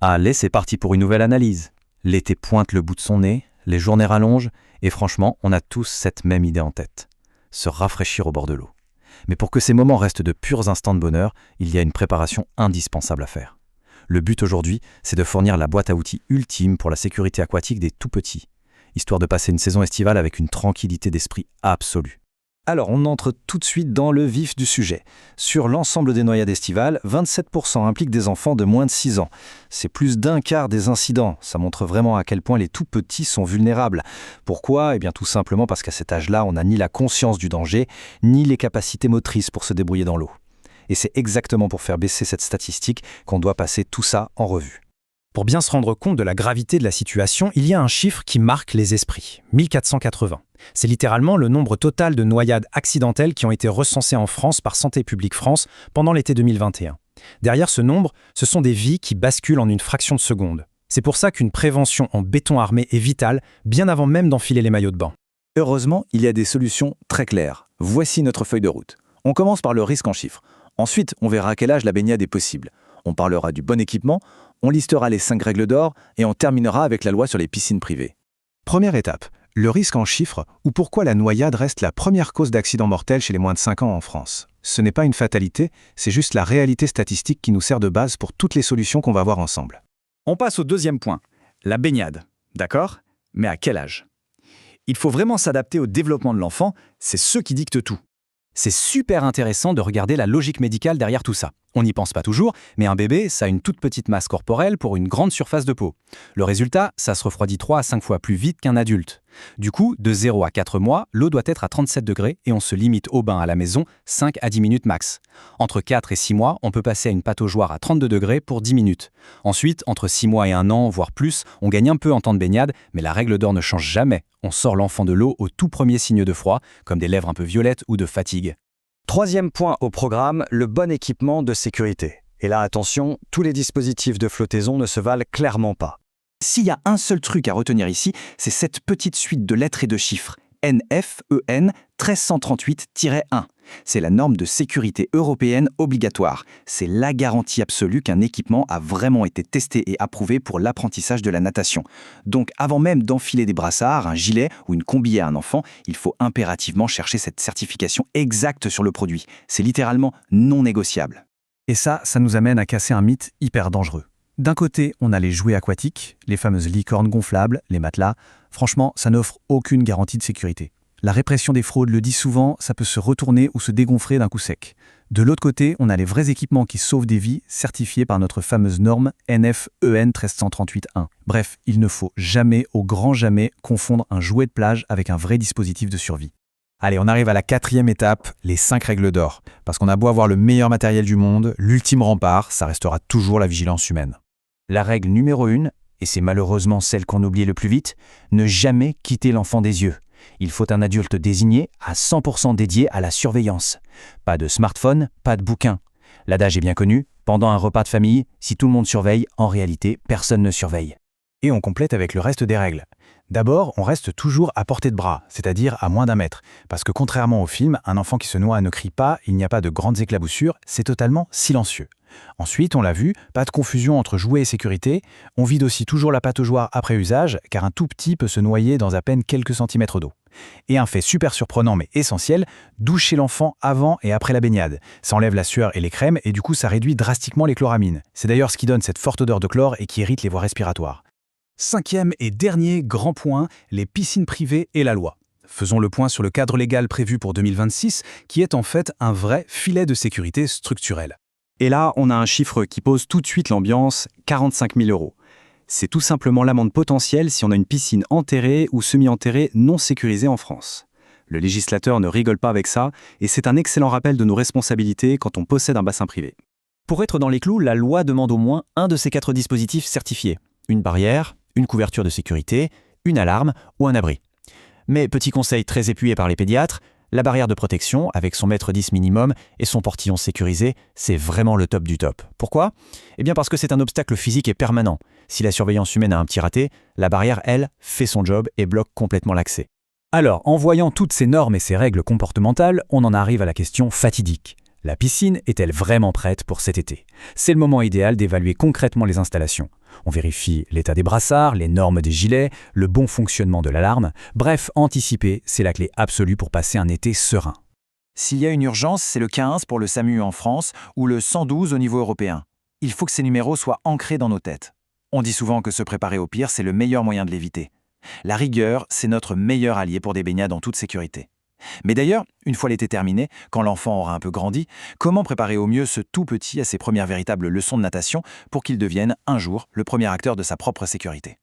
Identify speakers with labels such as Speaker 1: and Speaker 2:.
Speaker 1: Allez, c'est parti pour une nouvelle analyse. L'été pointe le bout de son nez, les journées rallongent, et franchement, on a tous cette même idée en tête. Se rafraîchir au bord de l'eau. Mais pour que ces moments restent de purs instants de bonheur, il y a une préparation indispensable à faire. Le but aujourd'hui, c'est de fournir la boîte à outils ultime pour la sécurité aquatique des tout-petits, histoire de passer une saison estivale avec une tranquillité d'esprit absolue.
Speaker 2: Alors, on entre tout de suite dans le vif du sujet. Sur l'ensemble des noyades estivales, 27% impliquent des enfants de moins de 6 ans. C'est plus d'un quart des incidents. Ça montre vraiment à quel point les tout-petits sont vulnérables. Pourquoi ? Eh bien, tout simplement parce qu'à cet âge-là, on n'a ni la conscience du danger, ni les capacités motrices pour se débrouiller dans l'eau. Et c'est exactement pour faire baisser cette statistique qu'on doit passer tout ça en revue.
Speaker 3: Pour bien se rendre compte de la gravité de la situation, il y a un chiffre qui marque les esprits, 1480. C'est littéralement le nombre total de noyades accidentelles qui ont été recensées en France par Santé publique France pendant l'été 2021. Derrière ce nombre, ce sont des vies qui basculent en une fraction de seconde. C'est pour ça qu'une prévention en béton armé est vitale, bien avant même d'enfiler les maillots de bain.
Speaker 2: Heureusement, il y a des solutions très claires. Voici notre feuille de route. On commence par le risque en chiffres. Ensuite, on verra à quel âge la baignade est possible. On parlera du bon équipement, on listera les 5 règles d'or et on terminera avec la loi sur les piscines privées.
Speaker 4: Première étape, le risque en chiffres ou pourquoi la noyade reste la première cause d'accident mortel chez les moins de 5 ans en France. Ce n'est pas une fatalité, c'est juste la réalité statistique qui nous sert de base pour toutes les solutions qu'on va voir ensemble.
Speaker 5: On passe au deuxième point, la baignade. D'accord ? Mais à quel âge ? Il faut vraiment s'adapter au développement de l'enfant, c'est ce qui dicte tout.
Speaker 1: C'est super intéressant de regarder la logique médicale derrière tout ça. On n'y pense pas toujours, mais un bébé, ça a une toute petite masse corporelle pour une grande surface de peau. Le résultat, ça se refroidit 3 à 5 fois plus vite qu'un adulte. Du coup, de 0 à 4 mois, l'eau doit être à 37 degrés et on se limite au bain à la maison 5 à 10 minutes max. Entre 4 et 6 mois, on peut passer à une pataugeoire à 32 degrés pour 10 minutes. Ensuite, entre 6 mois et 1 an, voire plus, on gagne un peu en temps de baignade, mais la règle d'or ne change jamais. On sort l'enfant de l'eau au tout premier signe de froid, comme des lèvres un peu violettes ou de fatigue.
Speaker 2: Troisième point au programme, le bon équipement de sécurité. Et là, attention, tous les dispositifs de flottaison ne se valent clairement pas. S'il y a un seul truc à retenir ici, c'est cette petite suite de lettres et de chiffres. NFEN 1338-1. C'est la norme de sécurité européenne obligatoire. C'est la garantie absolue qu'un équipement a vraiment été testé et approuvé pour l'apprentissage de la natation. Donc avant même d'enfiler des brassards, un gilet ou une combi à un enfant, il faut impérativement chercher cette certification exacte sur le produit. C'est littéralement non négociable.
Speaker 4: Et ça nous amène à casser un mythe hyper dangereux. D'un côté, on a les jouets aquatiques, les fameuses licornes gonflables, les matelas. Franchement, ça n'offre aucune garantie de sécurité. La répression des fraudes le dit souvent, ça peut se retourner ou se dégonfler d'un coup sec. De l'autre côté, on a les vrais équipements qui sauvent des vies, certifiés par notre fameuse norme NFEN 1338-1. Bref, il ne faut jamais, au grand jamais, confondre un jouet de plage avec un vrai dispositif de survie.
Speaker 6: Allez, on arrive à la 4e étape, les 5 règles d'or. Parce qu'on a beau avoir le meilleur matériel du monde, l'ultime rempart, ça restera toujours la vigilance humaine.
Speaker 1: La règle numéro 1, et c'est malheureusement celle qu'on oublie le plus vite, ne jamais quitter l'enfant des yeux. Il faut un adulte désigné à 100% dédié à la surveillance. Pas de smartphone, pas de bouquin. L'adage est bien connu, pendant un repas de famille, si tout le monde surveille, en réalité, personne ne surveille.
Speaker 6: Et on complète avec le reste des règles. D'abord, on reste toujours à portée de bras, c'est-à-dire à moins d'un mètre. Parce que contrairement au film, un enfant qui se noie ne crie pas, il n'y a pas de grandes éclaboussures, c'est totalement silencieux. Ensuite, on l'a vu, pas de confusion entre jouet et sécurité. On vide aussi toujours la pataugeoire après usage, car un tout petit peut se noyer dans à peine quelques centimètres d'eau. Et un fait super surprenant mais essentiel, doucher l'enfant avant et après la baignade. Ça enlève la sueur et les crèmes, et du coup ça réduit drastiquement les chloramines. C'est d'ailleurs ce qui donne cette forte odeur de chlore et qui irrite les voies respiratoires.
Speaker 3: 5e et dernier grand point, les piscines privées et la loi. Faisons le point sur le cadre légal prévu pour 2026, qui est en fait un vrai filet de sécurité structurel.
Speaker 2: Et là, on a un chiffre qui pose tout de suite l'ambiance, 45 000 €. C'est tout simplement l'amende potentielle si on a une piscine enterrée ou semi-enterrée non sécurisée en France. Le législateur ne rigole pas avec ça, et c'est un excellent rappel de nos responsabilités quand on possède un bassin privé.
Speaker 1: Pour être dans les clous, la loi demande au moins un de ces 4 dispositifs certifiés. Une barrière, une couverture de sécurité, une alarme ou un abri. Mais petit conseil très appuyé par les pédiatres, la barrière de protection, avec son mètre 10 minimum et son portillon sécurisé, c'est vraiment le top du top. Pourquoi ? Eh bien parce que c'est un obstacle physique et permanent. Si la surveillance humaine a un petit raté, la barrière, elle, fait son job et bloque complètement l'accès.
Speaker 3: Alors, en voyant toutes ces normes et ces règles comportementales, on en arrive à la question fatidique. La piscine est-elle vraiment prête pour cet été? C'est le moment idéal d'évaluer concrètement les installations. On vérifie l'état des brassards, les normes des gilets, le bon fonctionnement de l'alarme. Bref, anticiper, c'est la clé absolue pour passer un été serein.
Speaker 2: S'il y a une urgence, c'est le 15 pour le SAMU en France ou le 112 au niveau européen. Il faut que ces numéros soient ancrés dans nos têtes. On dit souvent que se préparer au pire, c'est le meilleur moyen de l'éviter. La rigueur, c'est notre meilleur allié pour des baignades en toute sécurité. Mais d'ailleurs, une fois l'été terminé, quand l'enfant aura un peu grandi, comment préparer au mieux ce tout petit à ses premières véritables leçons de natation pour qu'il devienne, un jour, le premier acteur de sa propre sécurité?